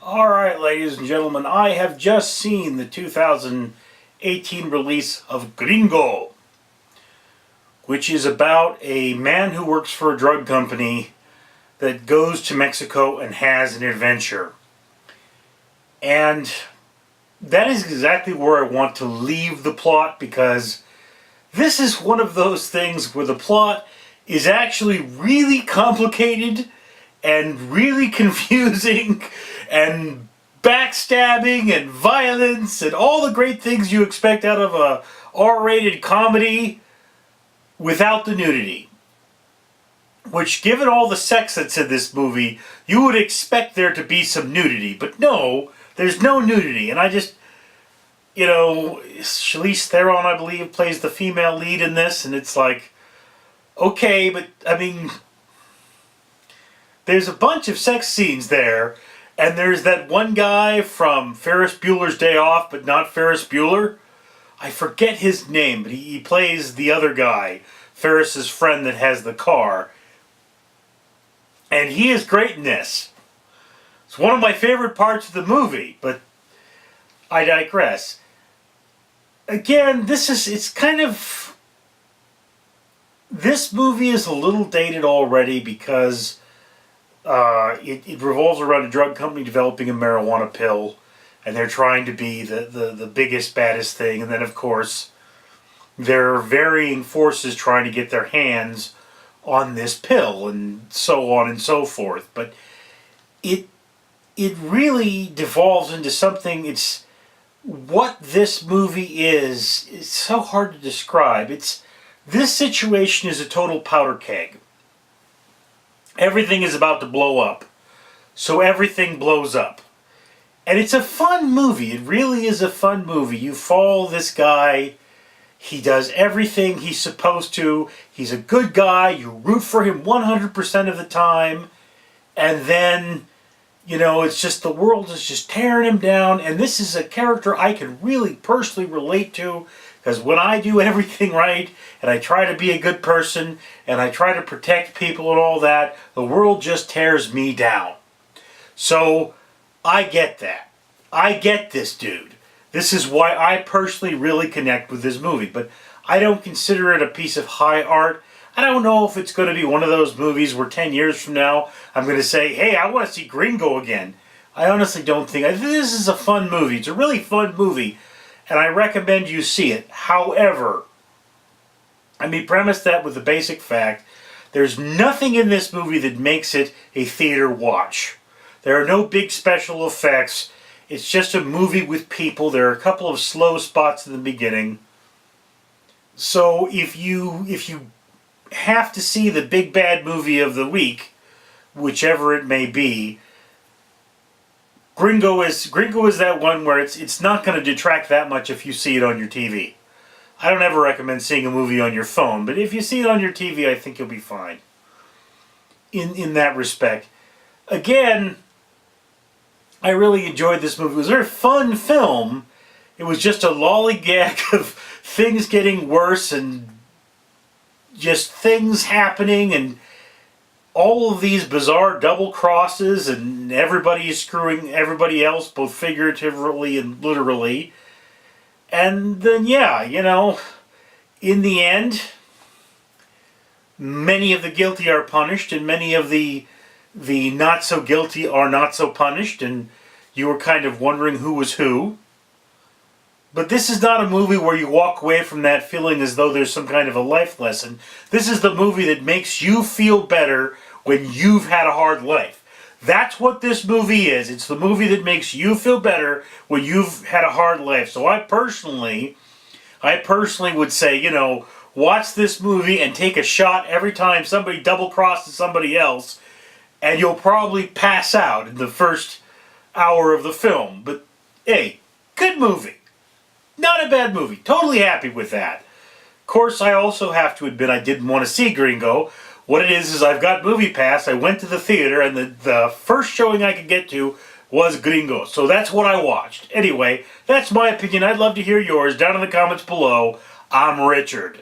Alright, ladies and gentlemen, I have just seen the 2018 release of Gringo, which is about a man who works for a drug company that goes to Mexico and has an adventure. And that is exactly where I want to leave the plot, because this is one of those things where the plot is actually really complicated and really confusing and backstabbing and violence and all the great things you expect out of a R-rated comedy without the nudity. Which, given all the sex that's in this movie, you would expect there to be some nudity. But no, there's no nudity. And I just, Charlize Theron, I believe, plays the female lead in this. And it's like, okay, but, I mean, there's a bunch of sex scenes there. And there's that one guy from Ferris Bueller's Day Off, but not Ferris Bueller. I forget his name, but he plays the other guy, Ferris's friend that has the car. And he is great in this. It's one of my favorite parts of the movie, but I digress. Again, this movie is a little dated already because it revolves around a drug company developing a marijuana pill, and they're trying to be the biggest, baddest thing. And then, of course, there are varying forces trying to get their hands on this pill, and so on and so forth. But it really devolves into something. It's what this movie is. It's so hard to describe. This situation is a total powder keg. Everything is about to blow up, so everything blows up. And it's a fun movie. It really is a fun movie. You follow this guy. He does everything he's supposed to. He's a good guy. You root for him 100% of the time. And then, it's just the world is just tearing him down. And this is a character I can really personally relate to. Because when I do everything right, and I try to be a good person, and I try to protect people and all that, the world just tears me down. So, I get that. I get this dude. This is why I personally really connect with this movie. But I don't consider it a piece of high art. I don't know if it's going to be one of those movies where 10 years from now I'm going to say, hey, I want to see Gringo again. I honestly don't think. This is a fun movie. It's a really fun movie. And I recommend you see it. However, let me premise that with the basic fact. There's nothing in this movie that makes it a theater watch. There are no big special effects. It's just a movie with people. There are a couple of slow spots in the beginning. So if you have to see the big bad movie of the week, whichever it may be, Gringo is that one where it's not going to detract that much if you see it on your TV. I don't ever recommend seeing a movie on your phone, but if you see it on your TV, I think you'll be fine. In that respect. Again, I really enjoyed this movie. It was a very fun film. It was just a lollygag of things getting worse and just things happening and all of these bizarre double crosses, and everybody is screwing everybody else, both figuratively and literally. And then, in the end, many of the guilty are punished, and many of the not so guilty are not so punished, and you were kind of wondering who was who. But this is not a movie where you walk away from that feeling as though there's some kind of a life lesson. This is the movie that makes you feel better when you've had a hard life. That's what this movie is. It's the movie that makes you feel better when you've had a hard life. So I personally would say, watch this movie and take a shot every time somebody double crosses somebody else, and you'll probably pass out in the first hour of the film. But hey, good movie. Not a bad movie. Totally happy with that. Of course, I also have to admit I didn't want to see Gringo. What it is I've got Movie Pass. I went to the theater, and the first showing I could get to was Gringo. So that's what I watched. Anyway, that's my opinion. I'd love to hear yours down in the comments below. I'm Richard.